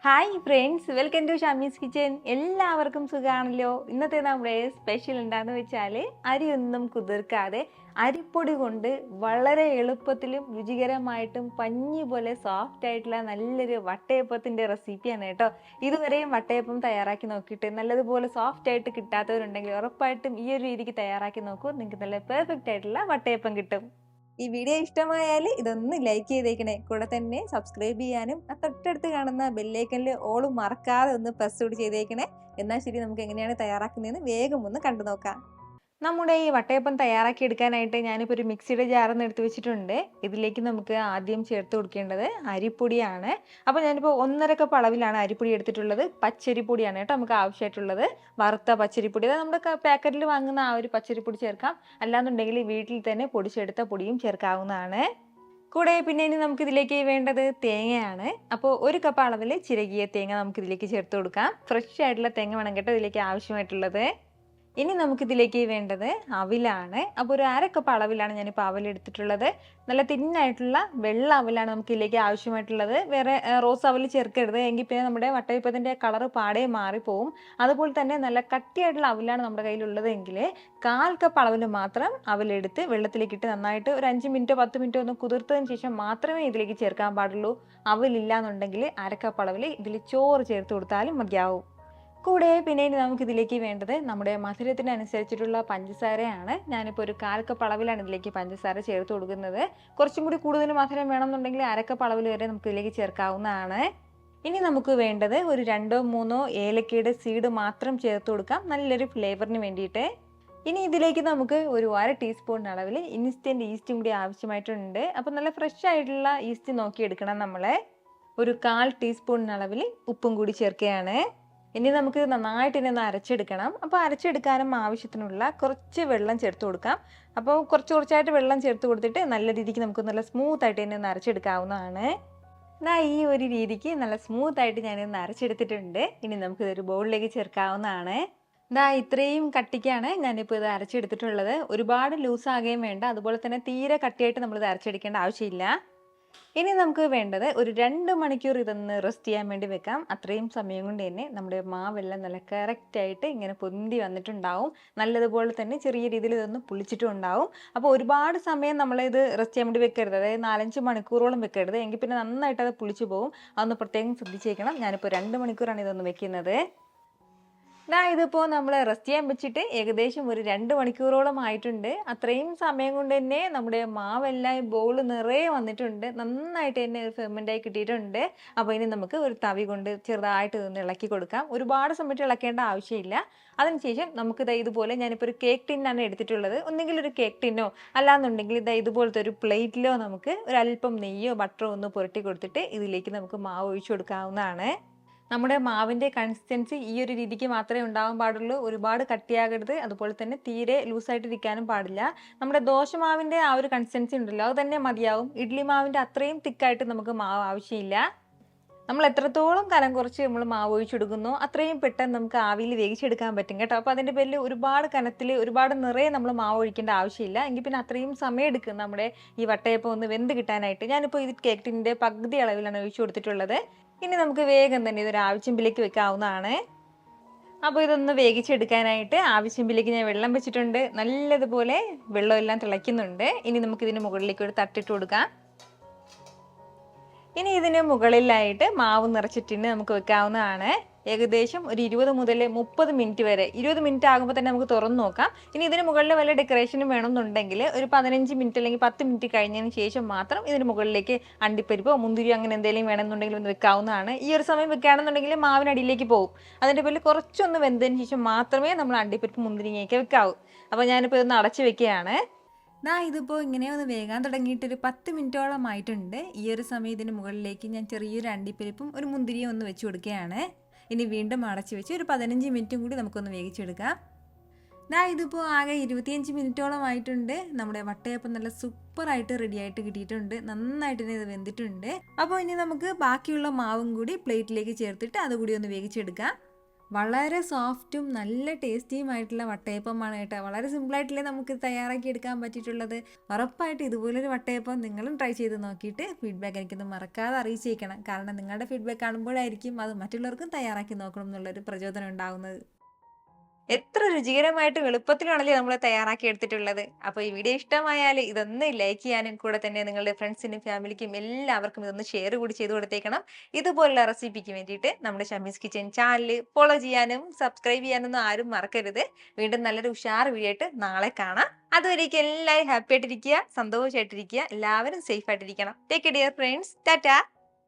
Hi friends, welcome to Shami's kitchen. എല്ലാവർക്കും സുഖമാണല്ലോ. ഇന്നത്തെ നമ്മുടെ സ്പെഷ്യൽ എന്താണെന്ന് വെച്ചാൽ അരിയൊന്നും കുതിർക്കാതെ അരിപ്പൊടി കൊണ്ട് വളരെ എളുപ്പത്തിലും രുചികരമായിട്ടും പഞ്ഞി പോലെ സോഫ്റ്റ് ആയിട്ടുള്ള നല്ലൊരു വട്ടയപ്പത്തിൻ്റെ റെസിപ്പിയാണ് കേട്ടോ. ഇതുവരെയും വട്ടയപ്പം തയ്യാറാക്കി നോക്കിയിട്ട് നല്ലതുപോലെ സോഫ്റ്റ് ആയിട്ട് കിട്ടാത്തവരുണ്ടെങ്കിൽ ഉറപ്പായിട്ടും ഈ ഒരു രീതിക്ക് തയ്യാറാക്കി നോക്കൂ. നിങ്ങൾക്ക് നല്ല പെർഫെക്റ്റ് ആയിട്ടുള്ള വട്ടയപ്പം കിട്ടും. ഈ വീഡിയോ ഇഷ്ടമായാൽ ഇതൊന്ന് ലൈക്ക് ചെയ്തേക്കണേ. കൂടെ തന്നെ സബ്സ്ക്രൈബ് ചെയ്യാനും ആ തൊട്ടടുത്ത് കാണുന്ന ബെല്ലൈക്കനിൽ ഓളും മറക്കാതെ ഒന്ന് പ്രസ് കൂടി ചെയ്തേക്കണേ. എന്നാൽ ശരി, നമുക്ക് എങ്ങനെയാണ് തയ്യാറാക്കുന്നതെന്ന് വേഗം ഒന്ന് കണ്ടു നോക്കാം. നമ്മുടെ ഈ വട്ടയപ്പം തയ്യാറാക്കി എടുക്കാനായിട്ട് ഞാനിപ്പോൾ ഒരു മിക്സിയുടെ ജാറൊന്ന് എടുത്ത് വെച്ചിട്ടുണ്ട്. ഇതിലേക്ക് നമുക്ക് ആദ്യം ചേർത്ത് കൊടുക്കേണ്ടത് അരിപ്പൊടിയാണ്. അപ്പോൾ ഞാനിപ്പോൾ 1.5 കപ്പ് അളവിലാണ് അരിപ്പൊടി എടുത്തിട്ടുള്ളത്. പച്ചരിപ്പൊടിയാണ് കേട്ടോ നമുക്ക് ആവശ്യമായിട്ടുള്ളത്. വറുത്ത പച്ചരിപ്പൊടി, അതായത് നമ്മുടെ പാക്കറ്റിൽ വാങ്ങുന്ന ആ ഒരു പച്ചരിപ്പൊടി ചേർക്കാം. അല്ലാന്നുണ്ടെങ്കിൽ വീട്ടിൽ തന്നെ പൊടിച്ചെടുത്ത പൊടിയും ചേർക്കാവുന്നതാണ്. കൂടെ പിന്നെ ഇനി നമുക്കിതിലേക്ക് വേണ്ടത് തേങ്ങയാണ്. അപ്പോൾ 1 കപ്പ് അളവിൽ ചിരകിയ തേങ്ങ നമുക്കിതിലേക്ക് ചേർത്ത് കൊടുക്കാം. ഫ്രഷ് ആയിട്ടുള്ള തേങ്ങ വേണം കേട്ടോ ഇതിലേക്ക് ആവശ്യമായിട്ടുള്ളത്. ഇനി നമുക്കിതിലേക്ക് വേണ്ടത് അവിലാണ്. അപ്പോൾ ഒരു 1/2 കപ്പ് അളവിലാണ് ഞാനിപ്പോൾ അവലെടുത്തിട്ടുള്ളത്. നല്ല തിന്നായിട്ടുള്ള വെള്ള അവലാണ് നമുക്ക് ഇതിലേക്ക് ആവശ്യമായിട്ടുള്ളത്. വേറെ റോസ് അവൽ ചേർക്കരുത്, എങ്കിൽ പിന്നെ നമ്മുടെ വട്ടയപ്പത്തിൻ്റെ കളറ് പാടെ മാറിപ്പോവും. അതുപോലെ തന്നെ നല്ല കട്ടിയായിട്ടുള്ള അവലാണ് നമ്മുടെ കയ്യിലുള്ളത് എങ്കിൽ 1/4 കപ്പ് അളവിൽ മാത്രം അവലെടുത്ത് വെള്ളത്തിലേക്കിട്ട് നന്നായിട്ട് ഒരു 5 മിനിറ്റോ 10 മിനിറ്റോ ഒന്ന് കുതിർത്തതിന് ശേഷം മാത്രമേ ഇതിലേക്ക് ചേർക്കാൻ പാടുള്ളൂ. അവലില്ല എന്നുണ്ടെങ്കിൽ 1/2 കപ്പ് അളവിൽ ഇതിൽ ചോറ് ചേർത്ത് കൊടുത്താലും മതിയാവും. കൂടെ പിന്നെ ഇനി നമുക്കിതിലേക്ക് വേണ്ടത് നമ്മുടെ മധുരത്തിനനുസരിച്ചിട്ടുള്ള പഞ്ചസാരയാണ്. ഞാനിപ്പോൾ ഒരു 1/4 കപ്പ് അളവിലാണ് ഇതിലേക്ക് പഞ്ചസാര ചേർത്ത് കൊടുക്കുന്നത്. കുറച്ചും കൂടി കൂടുതൽ മധുരം വേണമെന്നുണ്ടെങ്കിൽ 1/2 കപ്പ് അളവിൽ വരെ നമുക്ക് ഇതിലേക്ക് ചേർക്കാവുന്നതാണ്. ഇനി നമുക്ക് വേണ്ടത് ഒരു 2-3 ഏലക്കയുടെ സീഡ് മാത്രം ചേർത്ത് കൊടുക്കാം, നല്ലൊരു ഫ്ലേവറിന് വേണ്ടിയിട്ട്. ഇനി ഇതിലേക്ക് നമുക്ക് ഒരു 1/2 ടീസ്പൂൺ അളവിൽ ഇൻസ്റ്റൻറ്റ് ഈസ്റ്റും കൂടി ആവശ്യമായിട്ടുണ്ട്. അപ്പോൾ നല്ല ഫ്രഷ് ആയിട്ടുള്ള ഈസ്റ്റ് നോക്കി എടുക്കണം നമ്മൾ. ഒരു 1/4 ടീസ്പൂൺ അളവിൽ ഉപ്പും കൂടി ചേർക്കുകയാണ്. ഇനി നമുക്ക് നന്നായിട്ട് ഇനി ഒന്ന് അരച്ചെടുക്കണം. അപ്പോൾ അരച്ചെടുക്കാനും ആവശ്യത്തിനുള്ള കുറച്ച് വെള്ളം ചേർത്ത് കൊടുക്കാം. അപ്പോൾ കുറച്ചായിട്ട് വെള്ളം ചേർത്ത് കൊടുത്തിട്ട് നല്ല രീതിക്ക് നമുക്ക് നല്ല സ്മൂത്തായിട്ട് തന്നെ ഒന്ന് അരച്ചെടുക്കാവുന്നതാണ്. ഈ ഒരു രീതിക്ക് നല്ല സ്മൂത്തായിട്ട് ഞാനിന്ന് അരച്ചെടുത്തിട്ടുണ്ട്. ഇനി നമുക്കിതൊരു ബൗളിലേക്ക് ചേർക്കാവുന്നതാണ്. ഇത്രയും കട്ടിക്കാണ് ഞാനിപ്പോൾ ഇത് അരച്ചെടുത്തിട്ടുള്ളത്. ഒരുപാട് ലൂസാകുകയും വേണ്ട, അതുപോലെ തന്നെ തീരെ കട്ടിയായിട്ട് നമ്മളിത് അരച്ചെടുക്കേണ്ട ആവശ്യമില്ല. ഇനി നമുക്ക് വേണ്ടത് ഒരു 2 മണിക്കൂർ ഇതൊന്ന് റെസ്റ്റ് ചെയ്യാൻ വേണ്ടി വെക്കാം. അത്രയും സമയം കൊണ്ട് തന്നെ നമ്മുടെ മാവെല്ലാം നല്ല കറക്റ്റായിട്ട് ഇങ്ങനെ പൊന്തി വന്നിട്ടുണ്ടാവും. നല്ലതുപോലെ തന്നെ ചെറിയ രീതിയിൽ ഇതൊന്ന് പുളിച്ചിട്ടും ഉണ്ടാവും. അപ്പോൾ ഒരുപാട് സമയം നമ്മളിത് റെസ്റ്റ് ചെയ്യാൻ വേണ്ടി വെക്കരുത്, അതായത് 4-5 മണിക്കൂറോളം വെക്കരുത്, എങ്കിൽ പിന്നെ നന്നായിട്ട് അത് പുളിച്ചു പോകും. അതൊന്ന് പ്രത്യേകം ശ്രദ്ധിച്ചേക്കണം. ഞാനിപ്പോൾ 2 മണിക്കൂറാണ് ഇതൊന്ന് വെക്കുന്നത്. ഇതിപ്പോൾ നമ്മൾ റെസ്റ്റ് ചെയ്യാൻ വെച്ചിട്ട് ഏകദേശം ഒരു 2 മണിക്കൂറോളം ആയിട്ടുണ്ട്. അത്രയും സമയം കൊണ്ട് തന്നെ നമ്മുടെ മാവെല്ലാം ബൗൾ നിറയെ വന്നിട്ടുണ്ട്, നന്നായിട്ട് തന്നെ ഫെർമെൻ്റായി കിട്ടിയിട്ടുണ്ട്. അപ്പോൾ ഇനി നമുക്ക് ഒരു തവി കൊണ്ട് ചെറുതായിട്ട് ഇതൊന്ന് ഇളക്കി കൊടുക്കാം. ഒരുപാട് സമയത്ത് ഇളക്കേണ്ട ആവശ്യമില്ല. അതിനുശേഷം നമുക്ക് ഇതുപോലെ ഞാനിപ്പോൾ ഒരു കേക്ക് ടിന്നാണ് എടുത്തിട്ടുള്ളത്. ഒന്നെങ്കിൽ ഒരു കേക്ക് ടിന്നോ അല്ലാന്നുണ്ടെങ്കിൽ ഇതുപോലത്തെ ഒരു പ്ലേറ്റിലോ നമുക്ക് ഒരല്പം നെയ്യോ ബട്ടറോ ഒന്ന് പുരട്ടി കൊടുത്തിട്ട് ഇതിലേക്ക് നമുക്ക് മാവ് ഒഴിച്ചു കൊടുക്കാവുന്നതാണ്. നമ്മുടെ മാവിൻ്റെ കൺസിസ്റ്റൻസി ഈ ഒരു രീതിക്ക് മാത്രമേ ഉണ്ടാവാൻ പാടുള്ളൂ. ഒരുപാട് കട്ടിയാകരുത്, അതുപോലെ തന്നെ തീരെ ലൂസായിട്ടിരിക്കാനും പാടില്ല. നമ്മുടെ ദോശമാവിൻ്റെ ആ ഒരു കൺസിസ്റ്റൻസി ഉണ്ടല്ലോ, അത് തന്നെ മതിയാവും. ഇഡ്ഡലി മാവിൻ്റെ അത്രയും തിക്കായിട്ട് നമുക്ക് മാവ് ആവശ്യമില്ല. നമ്മൾ എത്രത്തോളം കനം കുറച്ച് നമ്മൾ മാവ് ഒഴിച്ചെടുക്കുന്നോ അത്രയും പെട്ടെന്ന് നമുക്ക് ആവിയിൽ വേവിച്ചെടുക്കാൻ പറ്റും കേട്ടോ. അപ്പോൾ അതിൻ്റെ പേരിൽ ഒരുപാട് കനത്തിൽ ഒരുപാട് നിറയെ നമ്മൾ മാവ് ഒഴിക്കേണ്ട ആവശ്യമില്ല, എങ്കിൽ പിന്നെ അത്രയും സമയം എടുക്കും നമ്മുടെ ഈ വട്ടയപ്പം ഒന്ന് വെന്ത് കിട്ടാനായിട്ട്. ഞാനിപ്പോൾ ഇത് കേക്ക് ടിന്നിൻ്റെ പകുതി അളവിലാണ് ഒഴിച്ചു കൊടുത്തിട്ടുള്ളത്. ഇനി നമുക്ക് വേഗം തന്നെ ഇതൊരു ആവിച്ചെമ്പിലേക്ക് വെക്കാവുന്നതാണ്. അപ്പോൾ ഇതൊന്ന് വേവിച്ചെടുക്കാനായിട്ട് ആവിച്ചെമ്പിലേക്ക് ഞാൻ വെള്ളം വെച്ചിട്ടുണ്ട്. നല്ലതുപോലെ വെള്ളമെല്ലാം തിളയ്ക്കുന്നുണ്ട്. ഇനി നമുക്കിതിന് മുകളിലേക്ക് ഒരു തട്ടിട്ട് കൊടുക്കാം. ഇനി ഇതിന് മുകളിലായിട്ട് മാവ് നിറച്ചിട്ട് നമുക്ക് വെക്കാവുന്നതാണ്. ഏകദേശം ഒരു 20 മുതൽ 30 മിനിറ്റ് വരെ. 20 മിനിറ്റ് ആകുമ്പോൾ തന്നെ നമുക്ക് തുറന്ന് നോക്കാം. ഇനി ഇതിന് മുകളിൽ വല്ല ഡെക്കറേഷനും വേണമെന്നുണ്ടെങ്കിൽ ഒരു 15 മിനിറ്റ് അല്ലെങ്കിൽ 10 മിനിറ്റ് കഴിഞ്ഞതിന് ശേഷം മാത്രം ഇതിന് മുകളിലേക്ക് അണ്ടിപ്പരിപ്പോ മുന്തിരിയോ അങ്ങനെ എന്തെങ്കിലും വേണമെന്നുണ്ടെങ്കിൽ ഒന്ന് വെക്കാവുന്നതാണ്. ഈ ഒരു സമയം വെക്കുകയാണെന്നുണ്ടെങ്കിൽ മാവിനടിയിലേക്ക് പോകും. അതിൻ്റെ പേരിൽ കുറച്ചൊന്ന് വെന്തതിന് ശേഷം മാത്രമേ നമ്മൾ അണ്ടിപ്പരിപ്പ് മുന്തിരിങ്ങയൊക്കെ വെക്കാവൂ. അപ്പോൾ ഞാനിപ്പോൾ ഇതൊന്ന് അടച്ചു വെക്കുകയാണ്. ഇതിപ്പോൾ ഇങ്ങനെ ഒന്ന് വേകാൻ തുടങ്ങിയിട്ടൊരു 10 മിനിറ്റോളം ആയിട്ടുണ്ട്. ഈ ഒരു സമയം ഇതിന് മുകളിലേക്ക് ഞാൻ ചെറിയൊരു അണ്ടിപ്പരിപ്പും ഒരു മുന്തിരിയും ഒന്ന് വെച്ച് കൊടുക്കുകയാണ്. ഇനി വീണ്ടും അടച്ചു വെച്ച് ഒരു 15 മിനിറ്റും കൂടി നമുക്കൊന്ന് വേവിച്ചെടുക്കാം. ഇതിപ്പോൾ ആകെ 25 മിനിറ്റോളം ആയിട്ടുണ്ട്. നമ്മുടെ വട്ടയപ്പം നല്ല സൂപ്പറായിട്ട് റെഡിയായിട്ട് കിട്ടിയിട്ടുണ്ട്. നന്നായിട്ട് തന്നെ ഇത് വെന്തിട്ടുണ്ട്. അപ്പോൾ ഇനി നമുക്ക് ബാക്കിയുള്ള മാവും കൂടി പ്ലേറ്റിലേക്ക് ചേർത്തിട്ട് അതുകൂടി ഒന്ന് വേവിച്ചെടുക്കാം. വളരെ സോഫ്റ്റും നല്ല ടേസ്റ്റിയുമായിട്ടുള്ള വട്ടയപ്പമാണ് കേട്ടോ. വളരെ സിമ്പിളായിട്ടല്ലേ നമുക്ക് തയ്യാറാക്കി എടുക്കാൻ പറ്റിയിട്ടുള്ളത്. ഉറപ്പായിട്ട് ഇതുപോലൊരു വട്ടയപ്പം നിങ്ങളും ട്രൈ ചെയ്ത് നോക്കിയിട്ട് ഫീഡ്ബാക്ക് എനിക്കൊന്ന് മറക്കാതെ അറിയിച്ചേക്കണം. കാരണം നിങ്ങളുടെ ഫീഡ്ബാക്ക് കാണുമ്പോഴായിരിക്കും അത് മറ്റുള്ളവർക്കും തയ്യാറാക്കി നോക്കണം എന്നുള്ളൊരു പ്രചോദനം ഉണ്ടാകുന്നത്. എത്ര രുചികരമായിട്ടും എളുപ്പത്തിലാണല്ലേ നമ്മൾ തയ്യാറാക്കി എടുത്തിട്ടുള്ളത്. അപ്പോൾ ഈ വീഡിയോ ഇഷ്ടമായാൽ ഇതൊന്ന് ലൈക്ക് ചെയ്യാനും കൂടെ തന്നെ നിങ്ങളുടെ ഫ്രണ്ട്സിനും ഫാമിലിക്കും എല്ലാവർക്കും ഇതൊന്ന് ഷെയർ കൂടി ചെയ്ത് കൊടുത്തേക്കണം. ഇതുപോലുള്ള റെസിപ്പിക്ക് വേണ്ടിയിട്ട് നമ്മുടെ ഷമീസ് കിച്ചൻ ചാനൽ ഫോളോ ചെയ്യാനും സബ്സ്ക്രൈബ് ചെയ്യാനൊന്നും ആരും മറക്കരുത്. വീണ്ടും നല്ലൊരു ഉഷാർ വീഡിയോ ആയിട്ട് നാളെ കാണാം. അതുവരേക്കും എല്ലാവരും ഹാപ്പി ആയിട്ടിരിക്കുക, സന്തോഷമായിട്ടിരിക്കുക, എല്ലാവരും സേഫ് ആയിട്ടിരിക്കണം. Take care dear friends. Tata.